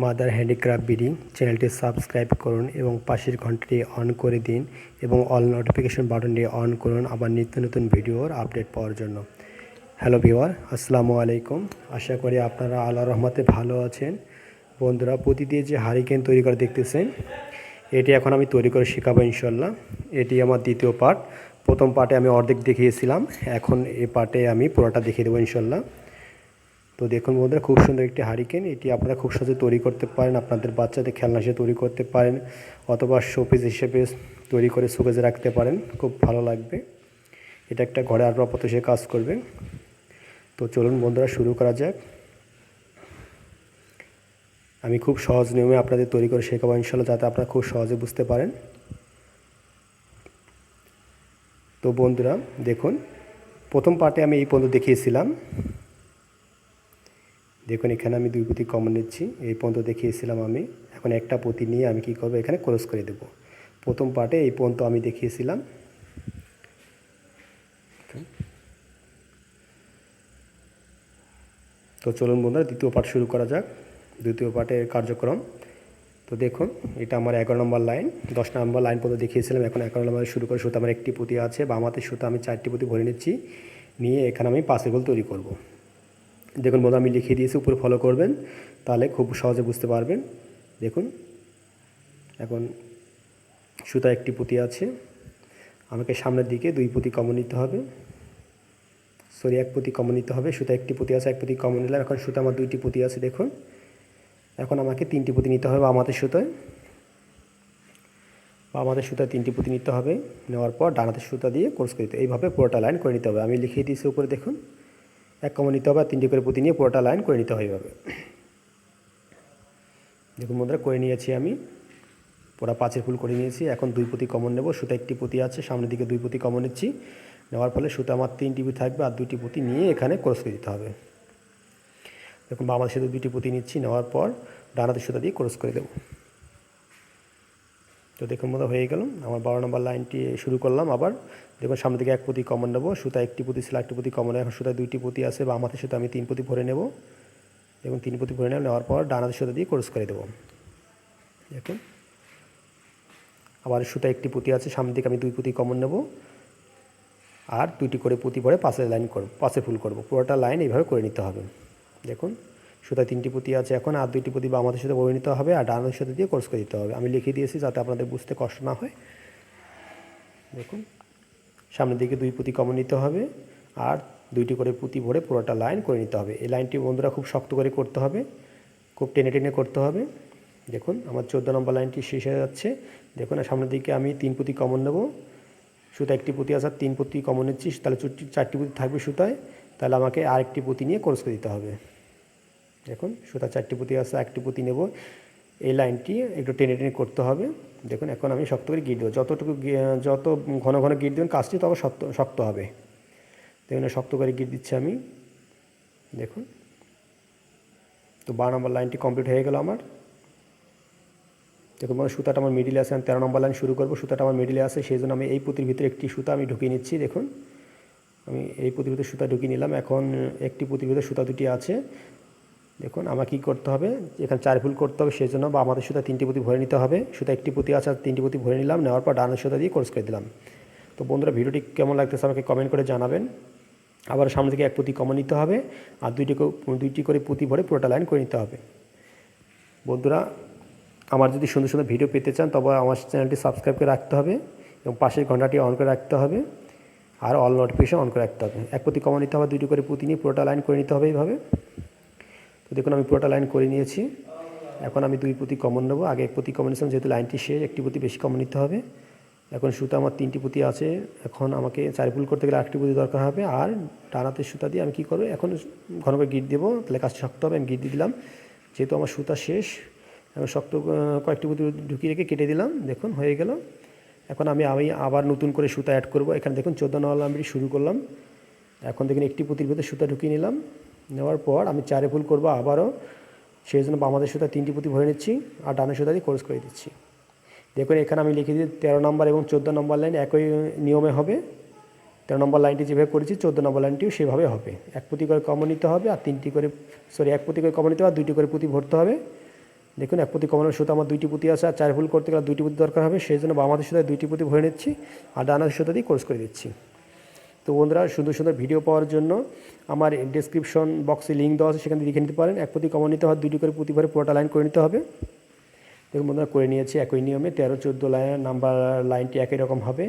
Mother handicraft BD চ্যানেলটি subscribe করুন এবং পাশের ঘন্টাটি অন করে দিন এবং অল নোটিফিকেশন বাটনটি অন করুন আবার নিত্য নতুন ভিডিওর আপডেট পাওয়ার জন্য। হ্যালো ভিউয়ার, আসসালামু আলাইকুম। আশা করি আপনারা আল্লাহর রহমতে ভালো আছেন। বন্ধুরা, পুঁতি দিয়ে যে হারিকেন তৈরি করে দেখতেছেন, এটি এখন আমি তৈরি করে শেখাবো ইনশাল্লাহ। এটি আমার দ্বিতীয় পার্ট। প্রথম পার্টে আমি অর্ধেক দেখিয়েছিলাম, এখন এই পার্টে আমি পুরোটা দেখিয়ে দেবো ইনশাল্লাহ। তো দেখুন বন্ধুরা, খুব সুন্দর একটি হারিকেন। এটি আপনারা খুব সহজে তৈরি করতে পারেন, আপনাদের বাচ্চাদের খেলনা হিসেবে তৈরি করতে পারেন অথবা শোপিস হিসেবে তৈরি করে শোকেজে রাখতে পারেন, খুব ভালো লাগবে। এটা একটা ঘরে আসবাবপত্র হিসেবে কাজ করবে। তো চলুন বন্ধুরা, শুরু করা যাক। আমি খুব সহজ নিয়মে আপনাদের তৈরি করে শেখাবো ইনশাল্লাহ, যাতে আপনারা খুব সহজে বুঝতে পারেন। তো বন্ধুরা দেখুন, প্রথম পার্টে আমি এই পর্যন্ত দেখিয়েছিলাম। দেখুন এখানে আমি 2 পুঁতি কমন নিচ্ছি, এই পর্যন্ত দেখিয়েছিলাম আমি। এখন একটা পুঁতি নিয়ে আমি কি করব, এখানে ক্রস করে দেব। প্রথম পার্টে এই পর্যন্ত আমি দেখিয়েছিলাম। তো চলুন বন্ধুরা, দ্বিতীয় পার্ট শুরু করা যাক। দ্বিতীয় পার্টের কার্যক্রম। তো দেখুন, এটা আমার 11 নম্বর লাইন, 10 নম্বর লাইন পর্যন্ত দেখিয়েছিলাম। এখন 11 নম্বর শুরু করে সুতা আমার একটি পুঁতি আছে, বাম হাতের সুতা আমি 4টি পুঁতি ভরে নিচ্ছি, নিয়ে এখানে আমি পাশের গোল তৈরি করব। দেখুন বন্ধু, আমি লিখিয়ে দিয়েছি, উপরে ফলো করবেন, তাহলে খুব সহজে বুঝতে পারবেন। দেখুন এখন সুতা একটি পুঁতি আছে, আমাকে সামনের দিকে 2 পুঁতি কমন নিতে হবে, সরি 1 পুঁতি কমন নিতে হবে। সুতা একটি পুঁতি আছে, 1 পুঁতি কমন নিলাম। এখন সুতা আমার 2টি পুঁতি আছে। দেখুন এখন আমাকে 3টি পুঁতি নিতে হবে বাম হাতের সুতায়। বাম হাতের সুতায় 3টি পুঁতি নিতে হবে, নেওয়ার পর ডান হাতের সুতা দিয়ে কোর্স করে দিতে, এইভাবে পুরোটা লাইন করে নিতে হবে। আমি লিখিয়ে দিয়েছি উপরে, দেখুন 1 কমন নিতে হবে আর 3টি করে পুঁতি নিয়ে পুরোটা লাইন করে নিতে হবে এইভাবে। দেখুন বন্ধুরা, করে নিয়েছি আমি, পুরা 5 ফুল করে নিয়েছি। এখন 2 পুঁতি কমন নেব, সুতা একটি পুঁতি আছে, সামনের দিকে 2 পুঁতি কমন নিচ্ছি, নেওয়ার ফলে সুতা আমার 3টি পুঁতি থাকবে আর 2টি পুঁতি নিয়ে এখানে ক্রস করে দিতে হবে। দেখুন বাম হাতের সাথে 2টি পুঁতি নিচ্ছি, নেওয়ার পর ডান হাতের সুতা দিয়ে ক্রস করে দেব। তো দেখুন মতো হয়ে গেল। আমার 12 নম্বর লাইনটি শুরু করলাম আবার। দেখুন সামনে দিকে 1 পুঁতি কমন নেব, সুতা একটি পুঁতি ছিল, 1টি পুঁতি কমন। এখন সুতায় 2টি পুঁতি আছে, বাম হাতের সাথে আমি 3 পুঁতি ভরে নেব। দেখুন 3 পুঁতি ভরে নেওয়ার পর ডান হাতের সুতা দিয়ে ক্রস করে দেব। দেখুন আবার সুতা একটি পুঁতি আছে, সামনের দিকে আমি 2 পুঁতি কমন নেব আর 2টি করে পুঁতি ভরে পাশের লাইন করব, পাশে ফুল করব। পুরোটা লাইন এইভাবে করে নিতে হবে। দেখুন সুতায় 3টি পুঁতি আছে, এখন আর 2টি পুঁতি বাম হাতের সাথে ভরে নিতে হবে আর ডান হাতের সাথে দিয়ে ক্রস করে দিতে হবে। আমি লিখিয়ে দিয়েছি যাতে আপনাদের বুঝতে কষ্ট না হয়। দেখুন সামনের দিকে 2 পুঁতি কমন নিতে হবে আর 2টি করে পুঁতি ভরে পুরোটা লাইন করে নিতে হবে। এই লাইনটি বন্ধুরা খুব শক্ত করে করতে হবে, খুব টেনে টেনে করতে হবে। দেখুন আমার 14 নম্বর লাইনটি শেষ হয়ে যাচ্ছে। দেখুন আর সামনের দিকে আমি 3 পুঁতি কমন নেব, সুতা একটি পুঁতি আছে আর 3 পুঁতি কমন নিচ্ছি, তাহলে 4টি পুঁতি থাকবে সুতায়, তাহলে আমাকে আরেকটি পুঁতি নিয়ে ক্রস করে দিতে হবে। দেখুন সুতা 4টি পুঁতি আছে, 1টি পুঁতি নেব। এই লাইনটি একটু টেনে টেনে করতে হবে। দেখুন এখন আমি শক্ত করে গিট দেবো, যত ঘন ঘন গিট দেবেন কাজটি তত শক্ত হবে। দেখুন শক্ত করে গিট দিচ্ছি আমি। দেখুন তো 12 নম্বর লাইনটি কমপ্লিট হয়ে গেল আমার। দেখুন সুতাটা আমার মিডিলে আছে, আমি 13 নম্বর লাইন শুরু করবো। সুতাটা আমার মিডিলে আছে, সেই জন্য আমি এই পুঁতির ভিতরে একটি সুতা আমি ঢুকিয়ে নিচ্ছি। দেখুন আমি এই পুঁতির ভিতরে সুতা ঢুকিয়ে নিলাম। এখন একটি পুঁতির ভিতরে সুতা 2টি আছে। দেখুন আমার কী করতে হবে, এখানে 4 ফুল করতে হবে, সেই জন্য বা আমাদের সুতা 3টি পুঁতি ভরে নিতে হবে। সুতা একটি পুঁতি আছে আর 3টি পুঁতি ভরে নিলাম, নেওয়ার পর ডানের সুতা দিয়ে ক্রস করে দিলাম। তো বন্ধুরা ভিডিওটি কেমন লাগতেছে আমাকে কমেন্ট করে জানাবেন। আবার সামনে থেকে 1 পুঁতি কমন নিতে হবে আর 2টি করে পুঁতি ভরে পুরোটা লাইন করে নিতে হবে। বন্ধুরা আমার যদি সুন্দর সুন্দর ভিডিও পেতে চান তবে আমার চ্যানেলটি সাবস্ক্রাইব করে রাখতে হবে এবং পাশের ঘন্টাটি অন করে রাখতে হবে আর অল নোটিফিকেশন অন করে রাখতে হবে। 1 পুঁতি কমন নিতে হবে, 2টি করে পুঁতি নিয়ে পুরোটা লাইন করে নিতে হবে এইভাবে। তো দেখুন আমি পুরোটা লাইন করে নিয়েছি। এখন আমি 2 পুঁতি কমন নেব, আগে 1 পুঁতি কমন নিয়েছিলাম, যেহেতু লাইনটি শেষ 1টি পুঁতি বেশি কমন নিতে হবে। এখন সুতা আমার 3টি পুঁতি আছে, এখন আমাকে 4 ফুল করতে গেলে 1টি পুঁতি দরকার হবে আর ডান হাতের সুতা দিয়ে আমি কী করবো, এখন ঘন করে গিট দেবো, তাহলে কাজটা শক্ত হবে। আমি গিট দিয়ে দিলাম, যেহেতু আমার সুতা শেষ আমি শক্ত কয়েকটি পুঁতি ঢুকিয়ে রেখে কেটে দিলাম। দেখুন হয়ে গেল। এখন আমি আবার নতুন করে সুতা অ্যাড করব। এখানে দেখুন 14 নম্বর লাইনটি শুরু করলাম। এখন দেখুন একটি পুঁতির ভিতরে সুতা ঢুকিয়ে নিলাম, নেওয়ার পর আমি 4 ফুল করব আবারও, সেই জন্য বাম হাতের সুতা 3টি পুঁতি ভরে নিচ্ছি আর ডানের সুতা দিয়ে ক্রস করে দিচ্ছি। দেখুন এখানে আমি লিখে দিই 13 নম্বর এবং 14 নম্বর লাইন একই নিয়মে হবে। 13 নম্বর লাইনটি যেভাবে করেছি 14 নম্বর লাইনটিও সেভাবে হবে। 1 পুঁতি করে কমন নিতে হবে আর 1 পুঁতি করে কমন নিতে হবে আর 2টি করে পুঁতি ভরতে হবে। দেখুন এক পুঁতি কমানোর সুতো আমার 2টি পুঁতি আছে, আর 4 ফুল করতে গেলে 2টি পুঁতি দরকার হবে, সেই জন্য বাম হাতের সুতায় 2টি পুঁতি ভরে নিচ্ছি আর ডান হাতের সুতো দিয়ে কোর্স করে দিচ্ছি। তো বন্ধুরা সুন্দর সুন্দর ভিডিও পাওয়ার জন্য আমার ডেসক্রিপশন বক্সে লিঙ্ক দেওয়া আছে, সেখানে দেখে নিতে পারেন। এক পুঁতি কমন নিতে হয়, 2টি করে পুঁতি ভরে পুরোটা লাইন করে নিতে হবে। দেখুন বন্ধুরা করে নিয়েছি একই নিয়মে 13-14 লাইন নাম্বার লাইনটি একই রকম হবে।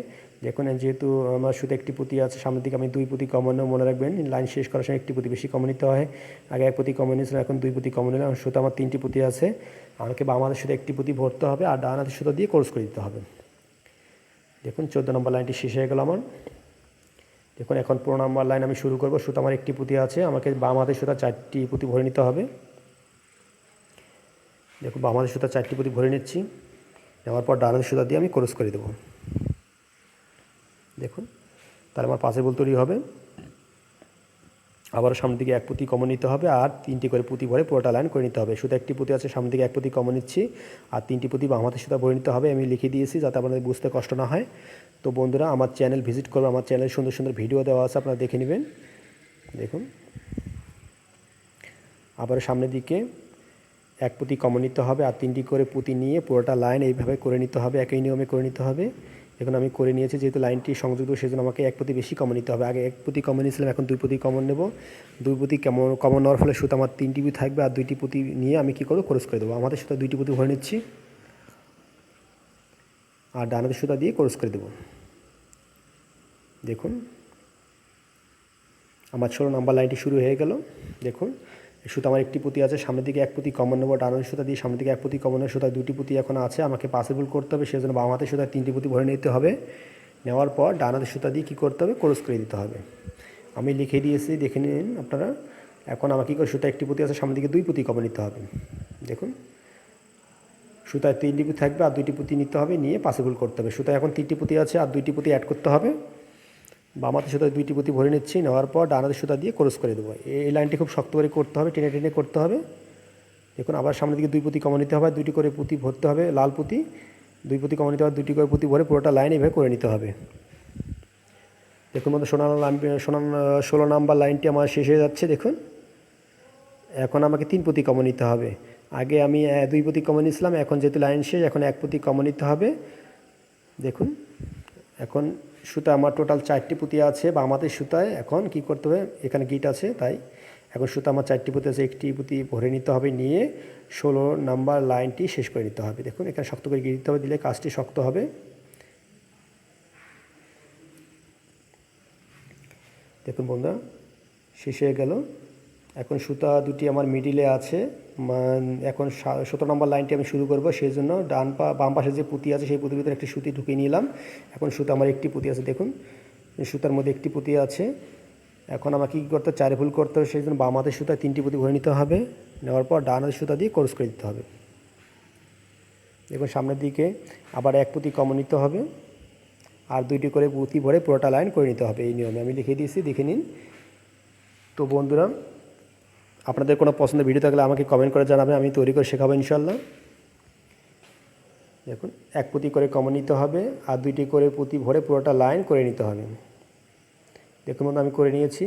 দেখুন যেহেতু আমার শুধু একটি পুঁতি আছে, সামনের দিকে আমি 2 পুঁতি কমন নেব, মনে রাখবেন লাইন শেষ করার সময় একটি পুঁতি বেশি কমন নিতে হয়। আগে 1 পুঁতি কমন নিয়েছিলাম, এখন 2 পুঁতি কমন নিলাম। সুতো আমার 3টি পুঁতি আছে, আমাকে বাম হাতের সুতো একটি পুঁতি ভরতে হবে আর ডান হাতের সুতো দিয়ে কোর্স করে দিতে হবে। দেখুন 14 নম্বর লাইনটি শেষ হয়ে গেল আমার। দেখুন এখন 15 নম্বর লাইন আমি শুরু করব। সুতো আমার একটি পুঁতি আছে, আমাকে বাম হাতের সুতো 4টি পুঁতি ভরে নিতে হবে। দেখুন বাম হাতের সুতো 4টি পুঁতি ভরে নিচ্ছি, নেওয়ার পর ডান হাতের সুতো দিয়ে আমি ক্রস করে দেবো। দেখুন তাহলে আমার পাশের বল তৈরি হবে। আবার সামনের দিকে 1 পুঁতি কমন নিতে হবে আর 3টি করে পুঁতি ভরে পুরোটা লাইন করে নিতে হবে। শুধু একটি পুঁতি আছে, সামনের দিকে 1 পুঁতি কমন নিচ্ছি আর 3টি পুঁতি বাম হাতের সুতো ভরে নিতে হবে। আমি লিখে দিয়েছি যাতে আপনাদের বুঝতে কষ্ট না হয়। তো বন্ধুরা আমার চ্যানেল ভিজিট করবে, আমার চ্যানেলে সুন্দর সুন্দর ভিডিও দেওয়া আছে, আপনারা দেখে নেবেন। দেখুন আবার সামনের দিকে 1 পুঁতি কমন নিতে হবে আর 3টি করে পুঁতি নিয়ে পুরোটা লাইন এইভাবে করে নিতে হবে, একই নিয়মে করে নিতে হবে। এখন আমি করে নিয়েছি, যেহেতু লাইনটি সংযুক্ত সেজন্য আমাকে 1 পুঁতি বেশি কমন নিতে হবে। আগে 1 পুঁতি কমন নিয়েছিলাম, এখন 2 পুঁতি কমন নেব। 2 পুঁতি কমন নেওয়ার ফলে সুতো আমার 3টি পুঁতি থাকবে আর 2টি পুঁতি নিয়ে আমি কী করবো, ক্রস করে দেবো। আমাদের সুতো 2টি পুঁতি ভরে নিচ্ছি আর ডান হাতের সুতো দিয়ে ক্রস করে দেবো। দেখুন আমার 16 নম্বর লাইনটি শুরু হয়ে গেল। দেখুন সুতো আমার একটি পুঁতি আছে, সামনের দিকে 1 পুঁতি কমন নেব, ডান হাতের সুতো দিয়ে সামনের দিকে 1 পুঁতি কমনের সুতো 2টি পুঁতি এখন আছে, আমাকে পসিবল করতে হবে, সেজন্য বাম হাতের সুতো 3টি পুঁতি ভরে নিতে হবে। নেওয়ার পর ডান হাতের সুতো দিয়ে কী করতে হবে, ক্রস করে দিতে হবে। আমি লিখে দিয়েছি, দেখে নিন আপনারা। এখন আমাকে কী করে, সুতো একটি পুঁতি আছে, সামনের দিকে 2 পুঁতি কমন নিতে হবে। দেখুন সুতায় 3টি পুঁতি থাকবে আর 2টি পুঁতি নিতে হবে, নিয়ে পসিবল করতে হবে। সুতায় এখন 3টি পুঁতি আছে আর 2টি পুঁতি অ্যাড করতে হবে। বাম হাতের সুতায় 2টি পুঁতি ভরে নিচ্ছি, নেওয়ার পর ডান হাতের সুতা দিয়ে ক্রস করে দেবো। এই লাইনটি খুব শক্ত করে করতে হবে, টেনে টেনে করতে হবে। দেখুন আবার সামনের দিকে 2 পুঁতি কমন নিতে হবে, 2টি করে পুঁতি ভরতে হবে, লাল পুঁতি 2 পুঁতি কমন নিতে হবে, 2টি করে পুঁতি ভরে পুরোটা লাইন এভাবে করে নিতে হবে। দেখুন মতো 16 নাম্বার লাইনটি আমার শেষ হয়ে যাচ্ছে। দেখুন এখন আমাকে 3 পুঁতি কমন নিতে হবে। আগে আমি 2 পুঁতি কমন নিয়েছিলাম, এখন যেহেতু লাইন শেষ, এখন 1 পুঁতি কমন নিতে হবে। দেখুন এখন সুতা আমার টোটাল 4টি পুঁতি আছে বাম হাতের সুতায়। এখন কি করতে হবে, এখানে গিট আছে তাই এখন সুতা আমার 4টি পুঁতি আছে, একটি পুঁতি ভরে নিতে হবে, নিয়ে 16 নাম্বার লাইনটি শেষ করে নিতে হবে। দেখুন এখানে শক্ত করে গিট দিতে হবে, দিলে কাজটি শক্ত হবে। দেখুন বন্ধুরা শেষ হয়ে গেল। এখন সুতা 2টি আমার মিডিলে আছে। এখন 17 নম্বর লাইনটি আমি শুরু করব, সেই জন্য বাম পাশে যে পুঁতি আছে সেই পুঁতির ভিতরে একটি সুতি ঢুকিয়ে নিলাম। এখন সুতা আমার একটি পুঁতি আছে, দেখুন সুতার মধ্যে একটি পুঁতি আছে। এখন আমাকে কী করতে হবে, 4 ফুল করতে হবে, সেই জন্য বাম হাতের সুতায় 3টি পুঁতি ভরে নিতে হবে। নেওয়ার পর ডান হাতের সুতা দিয়ে ক্রস করে দিতে হবে। দেখুন সামনের দিকে আবার 1 পুঁতি কমন নিতে হবে আর 2টি করে পুঁতি ভরে পুরোটা লাইন করে নিতে হবে। এই নিয়মে আমি লিখে দিয়েছি, দেখে নিন। তো বন্ধুরা আপনাদের কোনো পছন্দের ভিডিও থাকলে আমাকে কমেন্ট করে জানাবেন, আমি তৈরি করে শেখাবো ইনশাল্লাহ। দেখুন 1 পুঁতি করে কমন নিতে হবে আর 2টি করে পুঁতি ভরে পুরোটা লাইন করে নিতে হবে। দেখুন বন্ধু আমি করে নিয়েছি।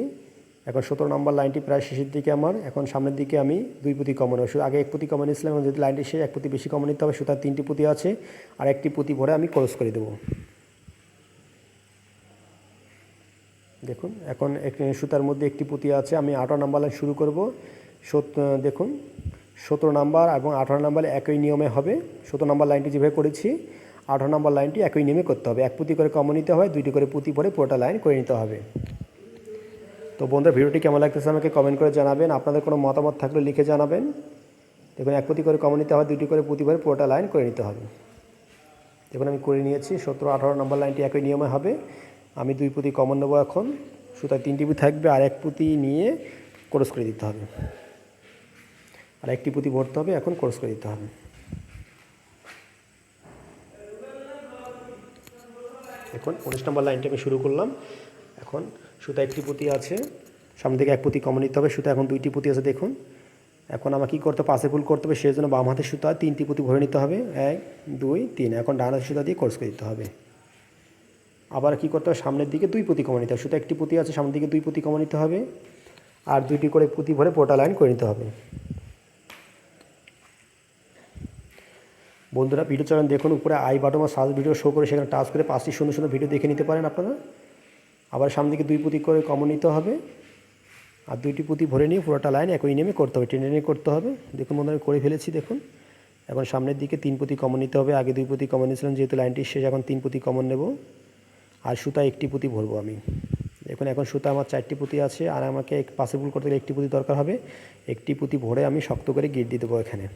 এখন 17 নম্বর লাইনটি প্রায় শেষের দিকে আমার। এখন সামনের দিকে আমি 2 পুঁতি কমন নেব, আগে 1 পুঁতি কমন নিয়েছিলাম, এবং যদি লাইনটি শেষ 1 পুঁতি বেশি কমন নিতে হবে। সুতার 3টি পুঁতি আছে আর একটি পুঁতি ভরে আমি ক্রস করে দেবো। দেখুন এখন সুতার মধ্যে একটি পুঁতি আছে, আমি 18 নম্বর লাইন শুরু করব। দেখুন 17 নম্বর এবং 18 নম্বর একই নিয়মে হবে। 17 নম্বর লাইনটি যেভাবে করেছি 18 নম্বর লাইনটি একই নিয়মে করতে হবে। 1 পুঁতি করে কমন নিতে হয়, 2টি করে পুঁতি ভরে পুরোটা লাইন করে নিতে হবে। তো বন্ধুরা ভিডিওটি কেমন লাগতেছে আমাকে কমেন্ট করে জানাবেন, আপনাদের কোনো মতামত থাকলে লিখে জানাবেন। দেখুন 1 পুঁতি করে কমন নিতে হয়, 2টি করে পুঁতি ভরে পুরোটা লাইন করে নিতে হবে। দেখুন আমি করে নিয়েছি। 17-18 নম্বর লাইনটি একই নিয়মে হবে। আমি 2 পুঁতি কমন নেব, এখন সুতায় 3টি পুঁতি থাকবে আর 1 পুঁতি নিয়ে ক্রস করে দিতে হবে, আর একটি পুঁতি ভরতে হবে, এখন ক্রস করে দিতে হবে। এখন 19 নম্বর লাইনটি আমি শুরু করলাম। এখন সুতা একটি পুঁতি আছে, সামনে থেকে 1 পুঁতি কমন নিতে হবে। সুতা এখন 2টি পুঁতি আছে। দেখুন এখন আমাকে কী করতে হবে, পাশে ফুল করতে হবে, সেই জন্য বাম হাতের সুতা 3টি পুঁতি ভরে নিতে হবে, 1 2 3। এখন ডান হাতের সুতা দিয়ে ক্রস করে দিতে হবে। আবার কী করতে হবে, সামনের দিকে 2 পুঁতি কমন নিতে হবে। সুতা একটি পুঁতি আছে, সামনের দিকে 2 পুঁতি কমন নিতে হবে আর 2টি করে পুঁতি ভরে পুরোটা লাইন করে নিতে হবে। বন্ধুরা ভিডিও চলেন দেখুন, উপরে আই বাটন বা সার্চ ভিডিও শো করে সেখানে টাচ করে 5টি সুন্দর সুন্দর ভিডিও দেখে নিতে পারেন আপনারা। আবার সামনে দিকে 2 পুঁতি করে কমন নিতে হবে, আর 2টি পুঁতি ভরে নিয়ে পুরোটা লাইন একই নেমে করতে হবে, টেনে নিয়ে করতে হবে। দেখুন বন্ধুরা আমি করে ফেলেছি। দেখুন এখন সামনের দিকে 3 পুঁতি কমন নিতে হবে, আগে 2 পুঁতি কমন নিয়েছিলাম, যেহেতু লাইনটি শেষ এখন 3 পুঁতি কমন নেব, আর সুতা 1টি পুঁতি ভরবো আমি। দেখুন এখন সুতা আমার 4টি পুঁতি আছে, আর আমাকে পাশে ফুল করতে গেলে 1টি পুঁতি দরকার হবে। 1টি পুঁতি ভরে আমি শক্ত করে গিট দিয়ে দেবো এখানে।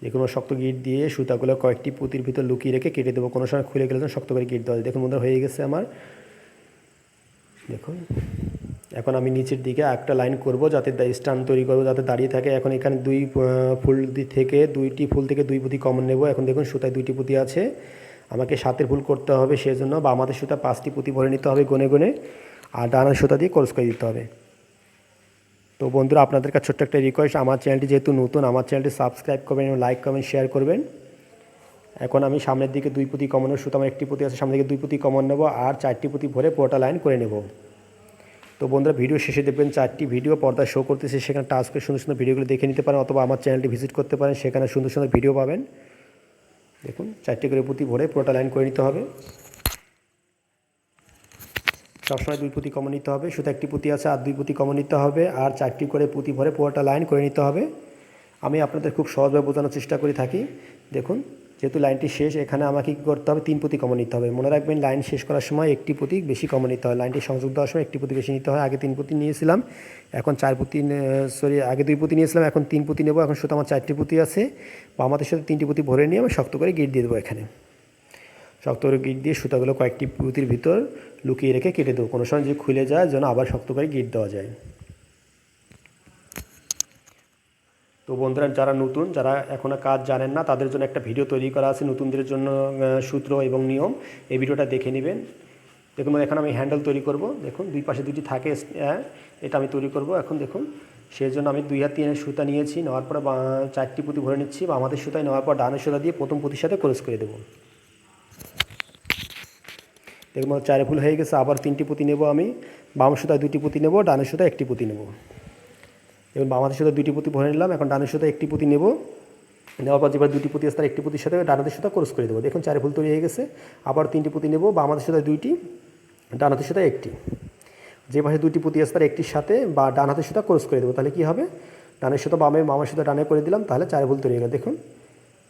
দেখুন শক্ত গিট দিয়ে সুতাগুলো কয়েকটি পুঁতির ভিতর লুকিয়ে রেখে কেটে দেবো, কোনো সময় খুলে গেলে শক্ত করে গিট দেওয়া যায়। দেখুন বন্ধুরা হয়ে গেছে আমার। দেখুন এখন আমি নিচের দিকে একটা লাইন করব, যাতে স্ট্যান্ড তৈরি করবো, যাতে দাঁড়িয়ে থাকে। এখন এখানে 2 ফুল থেকে 2টি ফুল থেকে 2 পুঁতি কমন নেব। এখন দেখুন সুতায় 2টি পুঁতি আছে, আমাকে 7এর ফুল করতে হবে, সেজন্য বাম হাতের সুতা 5টি পুঁতি ভরে নিতে হবে গনে গনে, আর ডান হাতের সুতা দিয়ে ক্রস করে দিতে হবে। তো বন্ধুরা আপনাদের কাছে ছোট্ট একটা রিকোয়েস্ট, আমার চ্যানেলটি যেহেতু নতুন, আমার চ্যানেলটি সাবস্ক্রাইব করবেন এবং লাইক কমেন্ট শেয়ার করবেন। এখন আমি সামনের দিকে 2 পুঁতি কমনের সুতা আমার 1টি পুঁতি আছে, সামনের দিকে 2 পুঁতি কমন নেব, আর 4টি পুঁতি ভরে পুরোটা লাইন করে নেব। তো বন্ধুরা ভিডিও শেষে দেখবেন 4টি ভিডিও পর্দায় শো করতেছে, সেখানে টাচ করে সুন্দর সুন্দর ভিডিওগুলো দেখে নিতে পারেন, অথবা আমার চ্যানেলটি ভিজিট করতে পারেন, সেখানে সুন্দর সুন্দর ভিডিও পাবেন। দেখুন 4টি করে পুঁতি ভরে পুরোটা লাইন করে নিতে হবে। সবসময় 2 পুঁতি কমন নিতে হবে, শুধু 1টি পুঁতি আছে আর 2 পুঁতি কমন নিতে হবে, আর 4টি করে পুঁতি ভরে পুরোটা লাইন করে নিতে হবে। আমি আপনাদের খুব সহজভাবে বোঝানোর চেষ্টা করে থাকি। দেখুন যেহেতু লাইনটি শেষ, এখানে আমাকে কী করতে হবে, 3 পুঁতি কমন নিতে হবে। মনে রাখবেন লাইন শেষ করার সময় 1টি পুঁতি বেশি কমন নিতে হয়, লাইনটি সংযোগ দেওয়ার সময় 1টি পুঁতি বেশি নিতে হয়। আগে 3 পুঁতি নিয়েছিলাম, এখন 4 পুঁতি, আগে 2 পুঁতি নিয়েছিলাম, এখন 3 পুঁতি নেব। এখন শুধু আমার 4টি পুঁতি আছে, বাম হাতের সাথে 3টি পুঁতি ভরে নিয়ে আমি শক্ত করে গিট দিয়ে দেবো এখানে। শক্ত করে গিট দিয়ে সুতাগুলো কয়েকটি পুঁতির ভিতর লুকিয়ে রেখে কেটে দেবো, কোনো সময় যদি খুলে যায় যেন আবার শক্ত করে গিট দেওয়া যায়। তো বন্ধুরা যারা নতুন, যারা এখনও কাজ জানেন না, তাদের জন্য একটা ভিডিও তৈরি করা আছে নতুনদের জন্য, সূত্র এবং নিয়ম, এই ভিডিওটা দেখে নেবেন। দেখুন এখন আমি হ্যান্ডেল তৈরি করব। দেখুন 2 পাশে 2টি থাকে, এটা আমি তৈরি করব। এখন দেখুন সেই জন্য আমি 2 হাত 3 সুতা নিয়েছি, নেওয়ার পর 4টি পুঁতি ভরে নিচ্ছি, বা আমাদের সুতায় নেওয়ার পর ডানের সুতা দিয়ে প্রথম পুঁতির সাথে ক্রস করে দেবো। দেখুন 4 ফুল হয়ে গেছে। আবার 3টি পুঁতি নেব আমি, বাম সুতায় 2টি পুঁতি নেব, ডানের সুতায় 1টি পুঁতি নেব। এবং বাম হাতের সুতা 2টি পুঁতি ভরে নিলাম, এখন ডানের সুতা 1টি পুঁতি নেব, নেওয়ার পর যেবার 2টি পুঁতি আসে তার 1টি পুঁতির সাথে ডান হাতের সুতা ক্রস করে দেবো। দেখুন 4 ফুল তৈরি হয়ে গেছে। আবার 3টি পুঁতি নেব, বাম হাতের সুতা 2টি, ডান হাতের সুতা 1টি, যে পাশে 2টি পুঁতি আসে তার 1টির সাথে বা ডান হাতের সুতা ক্রস করে দেবো। তাহলে কী হবে, ডানের সুতা বামে, বামের সুতা ডানে করে দিলাম, তাহলে 4 ফুল তৈরি হয়ে গেল। দেখুন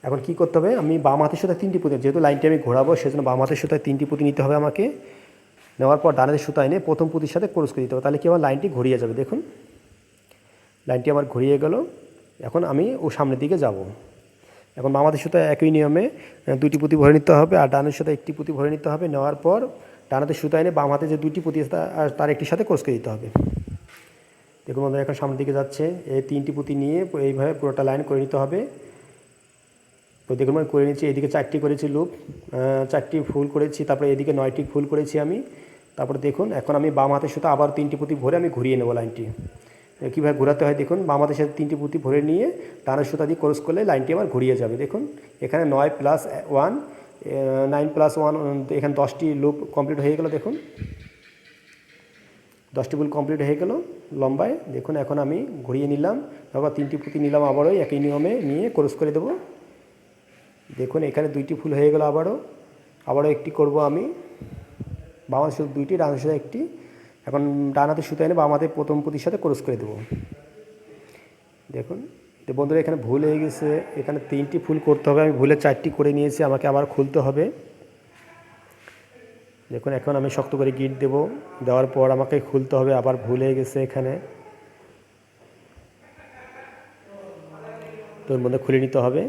এখন কী করতে হবে, আমি বাম হাতের সুতা 3টি পুঁতি, যেহেতু লাইনটি আমি ঘোরাবো সেজন্য বাম হাতের সুতায় 3টি পুঁতি নিতে হবে আমাকে। নেওয়ার পর ডান হাতের সুতা এনে প্রথম পুঁতির সাথে ক্রস করে দিতে হবে, তাহলে কি আমার লাইনটি ঘুরিয়ে যাবে। দেখুন লাইনটি আমার ঘুরিয়ে গেল। এখন আমি ও সামনের দিকে যাব। এখন বাম হাতের সুতা একই নিয়মে 2টি পুঁতি ভরে নিতে হবে, আর ডানের সুতা 1টি পুঁতি ভরে নিতে হবে। নেওয়ার পর ডান হাতের সুতা এনে বাম হাতে যে 2টি পুঁতি আছে তার একটির সাথে ক্রস করে দিতে হবে। দেখুন বন্ধুরা এখন সামনের দিকে যাচ্ছে, এই 3টি পুঁতি নিয়ে এইভাবে পুরোটা লাইন করে নিতে হবে। তো দেখুন আমি করে নিচ্ছি, এদিকে 4টি করেছি লুপ, 4টি ফুল করেছি, তারপরে এদিকে 9টি ফুল করেছি আমি। তারপরে দেখুন এখন আমি বাম হাতের সুতা আবার 3টি পুঁতি ভরে আমি ঘুরিয়ে নেব লাইনটি। কীভাবে ঘোরাতে হয় দেখুন, বাম হাতের সাথে 3টি পুঁতি ভরে নিয়ে ডানের সুতা দিয়ে ক্রস করলে লাইনটি আমার ঘুরিয়ে যাবে। দেখুন এখানে 9 + 1, 9 + 1, এখানে 10টি লুপ কমপ্লিট হয়ে গেল। দেখুন 10টি ফুল কমপ্লিট হয়ে গেল লম্বায়। দেখুন এখন আমি ঘুরিয়ে নিলাম, আবার 3টি পুঁতি নিলাম, আবারও একই নিয়মে নিয়ে ক্রস করে দেবো। দেখুন এখানে 2টি ফুল হয়ে গেল, আবারও একটি করব আমি, বাম হাতের সুতা 2টি, ডান হাতের সুতা 1টি। এখন ডান হাতের সুতা এনে বাম হাতে প্রথম পুঁতির সাথে ক্রস করে দেবো। দেখুন তো বন্ধুরা এখানে ভুল হয়ে গেছে, এখানে 3টি ফুল করতে হবে, আমি ভুলে 4টি করে নিয়েছি, আমাকে আবার খুলতে হবে। দেখুন এখন আমি শক্ত করে গিট দেবো, দেওয়ার পর আমাকে খুলতে হবে, আবার ভুল হয়ে গেছে এখানে, তো এর মধ্যে খুলে নিতে হবে।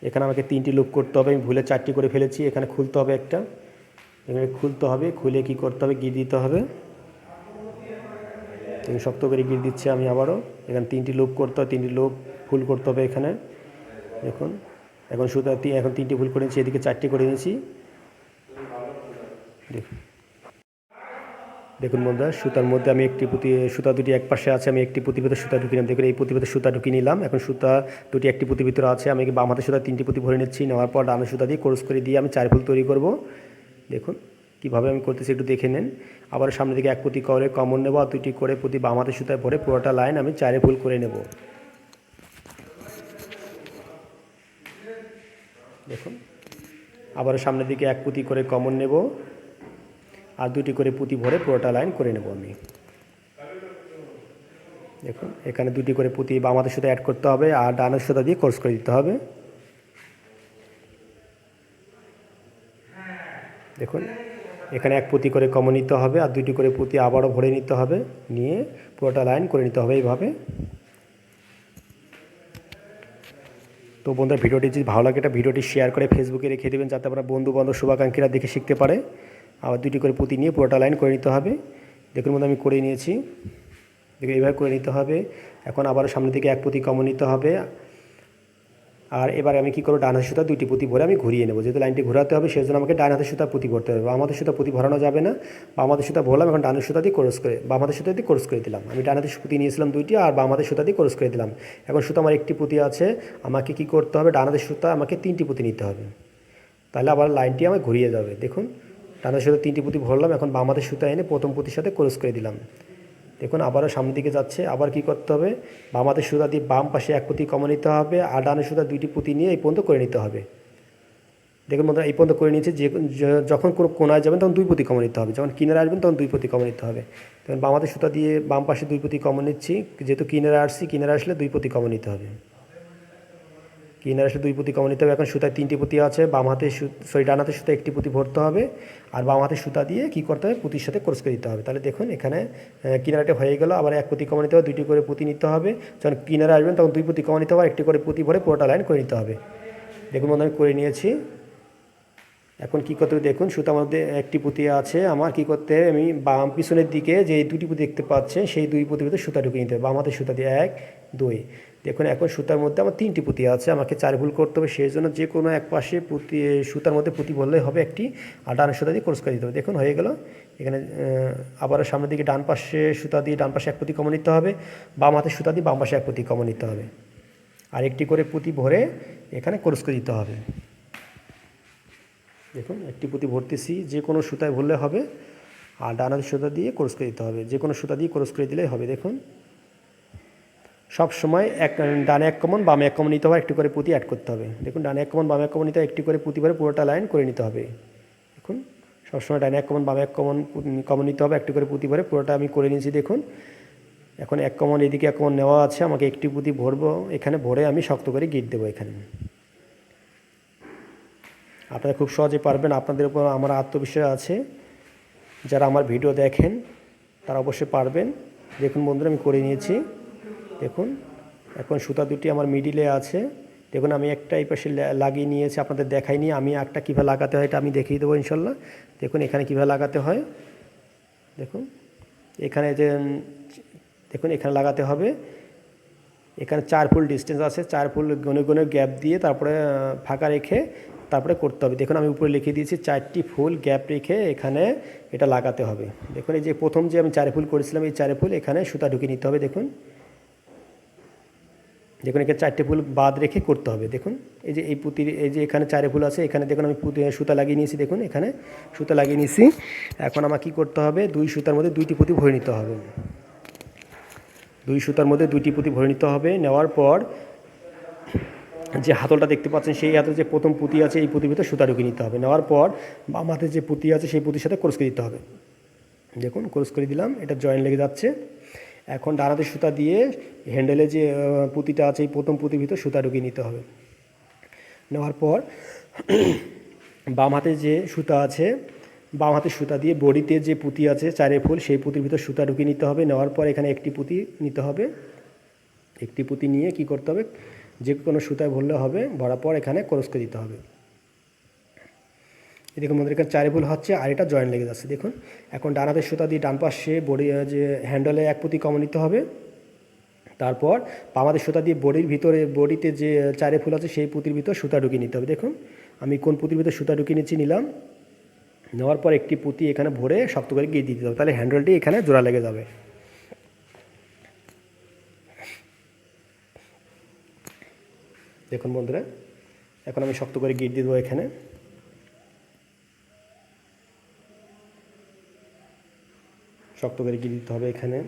এখানে আমাকে 3টি লুপ করতে হবে, আমি ভুলে 4টি করে ফেলেছি, এখানে খুলতে হবে একটা, এখানে খুলতে হবে, খুলে কি করতে হবে, গিট দিতে হবে। শক্ত করে গিট দিচ্ছি আমি আবারও, এখানে 3টি লুপ করতে হবে, 3টি লুপ ফুল করতে হবে এখানে। দেখুন এখন সুতা এখন 3টি ফুল করে নিয়েছি, এদিকে 4টি করে নিয়েছি। দেখুন বন্ধুরা সুতার মধ্যে আমি একটি পুঁতি, সুতা 2টি এক পাশে আছে, আমি একটি পুঁতির ভিতরে সুতা ঢুকিয়ে নিলাম। দেখুন এই পুঁতির ভিতরে সুতা ঢুকিয়ে নিলাম। এখন সুতা 2টি একটি পুঁতির ভিতরে আছে, আমি বাম হাতের সুতা 3টি পুঁতি ভরে নিচ্ছি, নেওয়ার পর ডানের সুতা দিয়ে ক্রস করে দিয়ে আমি 4 ফুল তৈরি করব। দেখুন কীভাবে আমি করতেছি একটু দেখে নেন। আবার সামনের দিকে এক পুঁতি করে কমন নেব, আর 2টি করে পুঁতি বাম হাতের সুতায় ভরে পুরোটা লাইন আমি 4 ফুল করে নেব। দেখুন আবার সামনের দিকে এক পুঁতি করে কমন নেব, আর 2টি করে পুঁতি ভরে পুরোটা লাইন করে নেব আমি। দেখুন এখানে 2টি করে পুঁতি বাম হাতের সুতা অ্যাড করতে হবে, আর ডান হাতের সুতা দিয়ে কোর্স করে দিতে হবে। দেখুন এখানে এক পুঁতি করে কমন নিতে হবে, আর 2টি করে পুঁতি আবারও ভরে নিতে হবে, নিয়ে পুরোটা লাইন করে নিতে হবে এইভাবে। তো বন্ধুরা ভিডিওটি যদি ভালো লাগে, এটা ভিডিওটি শেয়ার করে ফেসবুকে রেখে দেবেন, যাতে আপনার বন্ধু বান্ধব শুভাকাঙ্ক্ষীরা দেখে শিখতে পারে। আবার 2টি করে পুঁতি নিয়ে পুরোটা লাইন করে নিতে হবে। দেখুন বন্ধু আমি করে নিয়েছি, দেখুন এইভাবে করে নিতে হবে। এখন আবার সামনের দিকে এক পুঁতি কমন নিতে হবে, আর এবার আমি কী করবো, ডান হাতের সুতা 2টি পুঁতি ভরে আমি ঘুরিয়ে নেব। যেহেতু লাইনটি ঘোরাতে হবে সেই জন্য আমাকে ডান হাতের সুতা পুঁতি ভরতে হবে। বাম হাতের সুতা পুঁতি ভরানো যাবে না, বাম হাতের সুতা ভরলাম, এখন ডান হাতের সুতা দিয়ে ক্রস করে বাম হাতের সুতা দিয়ে ক্রস করে দিলাম। আমি ডান হাতের পুঁতি নিয়েছিলাম 2টি, আর বাম হাতের সুতা দিয়ে ক্রস করে দিলাম। এখন সুতা আমার একটি পুঁতি আছে, আমাকে কি করতে হবে, ডান হাতের সুতা আমাকে 3টি পুঁতি নিতে হবে, তাহলে আবার লাইনটি আমার ঘুরিয়ে যাবে। দেখুন ডান হাতের সুতা 3টি পুঁতি ভরলাম, এখন বাম হাতের সুতা এনে প্রথম পুঁতির সাথে ক্রস করে দিলাম। দেখুন আবারও সামনের দিকে যাচ্ছে। আবার কি করতে হবে, বাম হাতের সুতা দিয়ে বাম পাশে এক পুঁতি কমন নিতে হবে, আর ডানের সুতা 2টি পুঁতি নিয়ে এই পর্যন্ত করে নিতে হবে। দেখুন বন্ধুরা এই পর্যন্ত করে নিয়েছি। যখন কোনো কোনায় যাবেন তখন 2 পুঁতি কমন নিতে হবে, যখন কিনারে আসবেন তখন 2 পুঁতি কমন নিতে হবে। তখন বাম হাতের সুতা দিয়ে বাম পাশে 2 পুঁতি কমন নিচ্ছি, যেহেতু কিনারে আসছি, কিনারে আসলে 2 পুঁতি কমন নিতে হবে। কিনারে আসলে 2 পুঁতি কমন নিতে হবে। এখন সুতায় 3টি পুঁতি আছে, বাম হাতে ডান হাতের সুতা 1টি পুঁতি ভরতে হবে, আর বাম হাতের সুতা দিয়ে কী করতে হবে, পুঁতির সাথে ক্রস করে দিতে হবে। তাহলে দেখুন এখানে কিনারাটা হয়ে গেল। আবার এক পুঁতি কমন নিতে হবে, 2টি করে পুঁতি নিতে হবে। যখন কিনারে আসবেন তখন 2 পুঁতি কমন নিতে হবে, 1টি করে পুঁতি ভরে পুরোটা লাইন করে নিতে হবে। দেখুন বন্ধু আমি করে নিয়েছি। এখন কী করতে হবে, দেখুন সুতার মধ্যে একটি পুঁতি আছে, আমার কী করতে হবে, আমি বাম পিছনের দিকে যে 2টি পুঁতি দেখতে পাচ্ছেন সেই 2 পুঁতির ভিতরে সুতা ঢুকিয়ে নিতে হবে। বাম হাতের সুতা দিয়ে 1 2। দেখুন এখন সুতার মধ্যে আমার 3টি পুঁতি আছে, আমাকে 4 ফুল করতে হবে। সেই জন্য যে কোনো এক পাশে পুঁতি সুতার মধ্যে পুঁতি বললেই হবে একটি, আর ডান সুতা দিয়ে ক্রস করে দিতে হবে। দেখুন হয়ে গেল। এখানে আবার সামনের দিকে ডান পাশে সুতা দিয়ে ডান পাশে এক পুঁতি কমন নিতে হবে, বাম হাতের সুতা দিয়ে বাম পাশে এক পুঁতি কমন নিতে হবে, আর একটি করে পুঁতি ভরে এখানে ক্রস করে দিতে হবে। দেখুন একটি পুঁতি ভরতেছি, যে কোনো সুতায় ভরলে হবে, আর ডান হাতের সুতা দিয়ে ক্রস করে দিতে হবে, যে কোনো সুতা দিয়ে ক্রস করে দিলেই হবে। দেখুন সব সময় ডানে 1 কমন বামে 1 কমন নিতে হবে, একটি করে পুঁতি অ্যাড করতে হবে। দেখুন ডানে 1 কমন বামে 1 কমন নিতে হবে, একটি করে পুঁতি ভরে পুরোটা লাইন করে নিতে হবে। দেখুন সবসময় ডানে 1 কমন বামে 1 কমন নিতে হবে, একটি করে পুঁতি ভরে পুরোটা আমি করে নিয়েছি। দেখুন এখন 1 কমন এদিকে 1 কমন নেওয়া আছে, আমাকে একটি পুঁতি ভরবো, এখানে ভরে আমি শক্ত করে গিট দেবো। এখানে আপনারা খুব সহজে পারবেন, আপনাদের উপর আমার আত্মবিশ্বাস আছে। যারা আমার ভিডিও দেখেন তারা অবশ্যই পারবেন। দেখুন বন্ধুরা আমি করে নিয়েছি। দেখুন এখন সুতা 2টি আমার মিডিলে আছে। দেখুন আমি একটা এই পাশে লাগিয়ে নিয়েছি, আপনাদের দেখাইনি। আমি একটা কীভাবে লাগাতে হয় এটা আমি দেখিয়ে দেবো ইনশাল্লাহ। দেখুন এখানে কীভাবে লাগাতে হয়, দেখুন এখানে যে দেখুন এখানে লাগাতে হবে। এখানে 4 ফুল ডিস্টেন্স আছে, 4 ফুল গনে গনে গ্যাপ দিয়ে তারপরে ফাঁকা রেখে তারপরে করতে হবে। দেখুন আমি উপরে লিখে দিয়েছি 4টি ফুল গ্যাপ রেখে এখানে এটা লাগাতে হবে। দেখুন এই যে প্রথম যে আমি 4 ফুল করেছিলাম, এই 4 ফুল এখানে সুতা ঢুকিয়ে নিতে হবে। দেখুন দেখুন এখানে 4টে ফুল বাদ রেখে করতে হবে। দেখুন এই যে এই পুঁতির এই যে এখানে 4 ফুল আছে, এখানে দেখুন আমি সুতা লাগিয়ে নিয়েছি। দেখুন এখানে সুতা লাগিয়ে নিয়েছি। এখন আমার কী করতে হবে, 2 সুতার মধ্যে 2টি পুঁতি ভরে নিতে হবে। 2 সুতার মধ্যে 2টি পুঁতি ভরে নিতে হবে। নেওয়ার পর যে হাতলটা দেখতে পাচ্ছেন, সেই হাতে যে প্রথম পুঁতি আছে এই পুঁতির ভিতরে সুতা ঢুকিয়ে নিতে হবে। নেওয়ার পর বাম হাতে যে পুঁতি আছে সেই পুঁতির সাথে ক্রস করে দিতে হবে। দেখুন ক্রস করে দিলাম, এটা জয়েন্ট লেগে যাচ্ছে। এখন ডান হাতের সুতা দিয়ে হ্যান্ডেলে যে পুঁতিটা আছে এই প্রথম পুঁতির ভিতরে সুতা ঢুকিয়ে নিতে হবে। নেওয়ার পর বাম হাতে যে সুতা আছে, বাম হাতের সুতা দিয়ে বডিতে যে পুঁতি আছে 4 ফুল, সেই পুঁতির ভিতর সুতা ঢুকিয়ে নিতে হবে। নেওয়ার পর এখানে একটি পুঁতি নিতে হবে। একটি পুঁতি নিয়ে কি করতে হবে, যে কোনো সুতায় ভরলে হবে, ভরার পর এখানে ক্রস করে দিতে হবে। দেখুন আমাদের এখানে 4 ফুল হচ্ছে, আর এটা জয়েন্ট লেগে যাচ্ছে। দেখুন এখন ডান হাতের সুতা দিয়ে ডান পাশে বডি যে হ্যান্ডেলে 1 পুঁতি কমন নিতে হবে। তারপর বাম হাতের সুতা দিয়ে বডির ভিতরে বডিতে যে 4 ফুল আছে সেই পুঁতির ভিতর সুতা ঢুকিয়ে নিতে হবে। দেখুন আমি কোন পুঁতির ভিতর সুতা ঢুকিয়ে নিলাম। নেওয়ার পর একটি পুঁতি এখানে ভরে শক্ত করে গিয়ে দিতে হবে, তাহলে হ্যান্ডেলটি এখানে জোড়া লেগে যাবে। দেখুন বন্ধুরা এখন আমি শক্ত করে গিট দিয়ে দেবো এখানে। শক্ত করে গিয়ে দিতে হবে এখানে।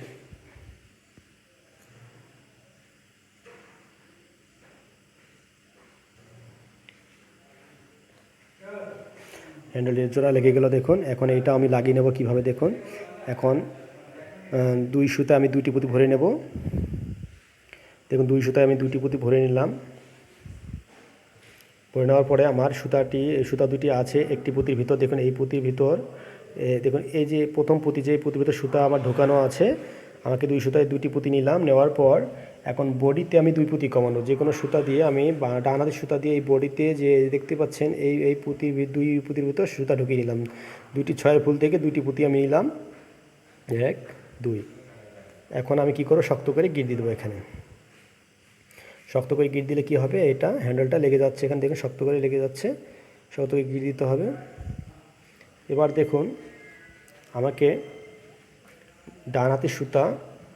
হ্যান্ডেলের জোড়া লেগে গেল দেখুন। এখন এইটা আমি লাগিয়ে নেব কীভাবে দেখুন। এখন 2 সুতা আমি 2টি পুঁতি ভরে নেব। দেখুন 2 সুতায় আমি 2টি পুঁতি ভরে নিলাম। ভরে নেওয়ার পরে আমার সুতা দুটি আছে একটি পুঁতির ভিতর। দেখুন এই পুঁতির ভিতর দেখুন এই যে প্রথম পুঁতি, যে পুঁতির ভিতর সুতা আমার ঢোকানো আছে, আমাকে 2 সুতায় 2টি পুঁতি নিলাম। নেওয়ার পর এখন বডিতে আমি 2 পুঁতি কমানো, যে কোনো সুতা দিয়ে আমি ডান হাতের সুতা দিয়ে এই বডিতে যে দেখতে পাচ্ছেন এই পুঁতির 2 পুঁতির ভিতর সুতা ঢুকিয়ে নিলাম। 2টি 6 ফুল থেকে 2টি পুঁতি আমি নিলাম, 1 2। এখন আমি কি করব, শক্ত করে গিট দিয়ে দেবো এখানে। শক্ত করে গিট দিলে কি হবে, এটা হ্যান্ডেলটা লেগে যাচ্ছে এখানে, দেখুন শক্ত করে লেগে যাচ্ছে, শক্ত করে গিট দিতে হবে। এবার দেখুন আমাকে ডান হাতের সুতা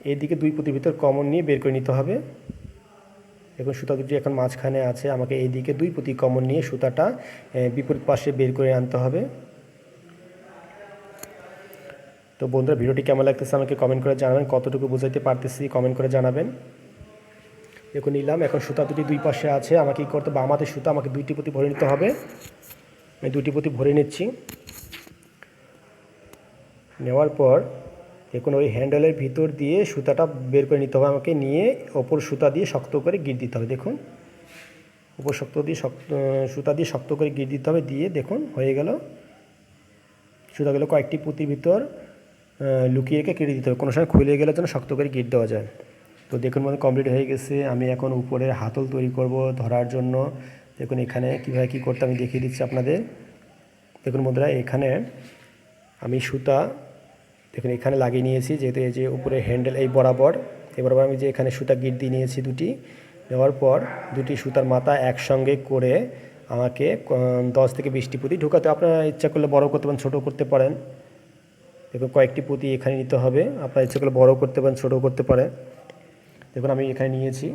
এইদিকে 2 পুঁতির ভিতর কমন নিয়ে বের করে নিতে হবে। দেখুন সুতা দুটি এখন মাঝখানে আছে, আমাকে এইদিকে 2 পুঁতি কমন নিয়ে সুতাটা বিপরীত পাশে বের করে আনতে হবে। তো বন্ধুরা, ভিডিওটি কেমন লাগতেছে আমাকে কমেন্ট করে জানাবেন, কতটুকু বুঝাইতে পারতেছি কমেন্ট করে জানাবেন। দেখুন নিলাম, এখন সুতা দুটি 2 পাশে আছে, আমাকে কী করতে, বাম হাতের সুতা আমাকে 2টি পুঁতি ভরে নিতে হবে। আমি 2টি পুঁতি ভরে নিচ্ছি। নেওয়ার পর দেখুন ওই হ্যান্ডেলের ভিতর দিয়ে সুতাটা বের করে নিতে হবে আমাকে, নিয়ে ওপর সুতা দিয়ে শক্ত করে গিট দিতে হবে। দেখুন ওপর সুতা দিয়ে শক্ত করে গিট দিতে হবে, দিয়ে দেখুন হয়ে গেল। সুতাগুলো কয়েকটি পুঁতির ভিতর লুকিয়ে রেখে কেটে দিতে হবে, কোনো সময় খুলে গেলে যেন শক্ত করে গিট দেওয়া যায়। তো দেখুন মনে কমপ্লিট হয়ে গেছে। আমি এখন উপরের হাতল তৈরি করব ধরার জন্য। দেখুন এখানে কীভাবে কী করতে আমি দেখিয়ে দিচ্ছি আপনাদের। দেখুন বন্ধুরা, এখানে আমি সুতা দেখুন এখানে লাগিয়ে নিয়েছি, যেহেতু এই যে উপরে হ্যান্ডেল এই বরাবর আমি যে এখানে সুতা গিট দিয়ে নিয়েছি 2টি। নেওয়ার পর 2টি সুতার মাথা একসঙ্গে করে আমাকে 10 থেকে 20টি পুঁতি ঢোকাতে, আপনারা ইচ্ছা করলে বড় করতে পারেন, ছোটো করতে পারেন। দেখুন কয়েকটি পুঁতি এখানে নিতে হবে, আপনারা ইচ্ছা করলে বড় করতে পারেন, ছোটো করতে পারেন। দেখুন আমি এখানে নিয়েছি,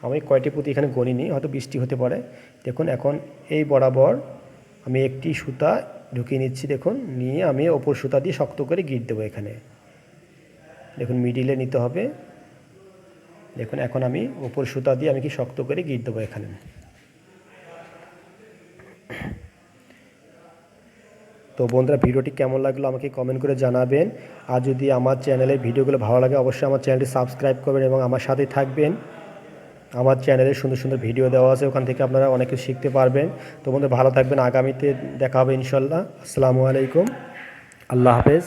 আমি কয়টি পুঁতি এখানে গণিনি, হয়তো 20টি হতে পারে। দেখুন এখন এই বরাবর আমি একটি সুতা ঢুকিয়ে নিচ্ছি, দেখুন নিয়ে আমি ওপর সুতা দিয়ে শক্ত করে গিট দেবো এখানে। দেখুন মিডিলে নিতে হবে। দেখুন এখন আমি ওপর সুতা দিয়ে আমি কি শক্ত করে গিট দেবো এখানে। তো বন্ধুরা, ভিডিওটি কেমন লাগলো আমাকে কমেন্ট করে জানাবেন। আর যদি আমার চ্যানেলের ভিডিওগুলো ভালো লাগে অবশ্যই আমার চ্যানেলটি সাবস্ক্রাইব করবেন এবং আমার সাথেই থাকবেন। আমার চ্যানেলে সুন্দর সুন্দর ভিডিও দেওয়া আছে, ওখান থেকে আপনারা অনেক কিছু শিখতে পারবেন। তো বন্ধুরা ভালো থাকবেন, আগামীতে দেখা হবে ইনশাল্লাহ। আসসালামু আলাইকুম, আল্লাহ হাফেজ।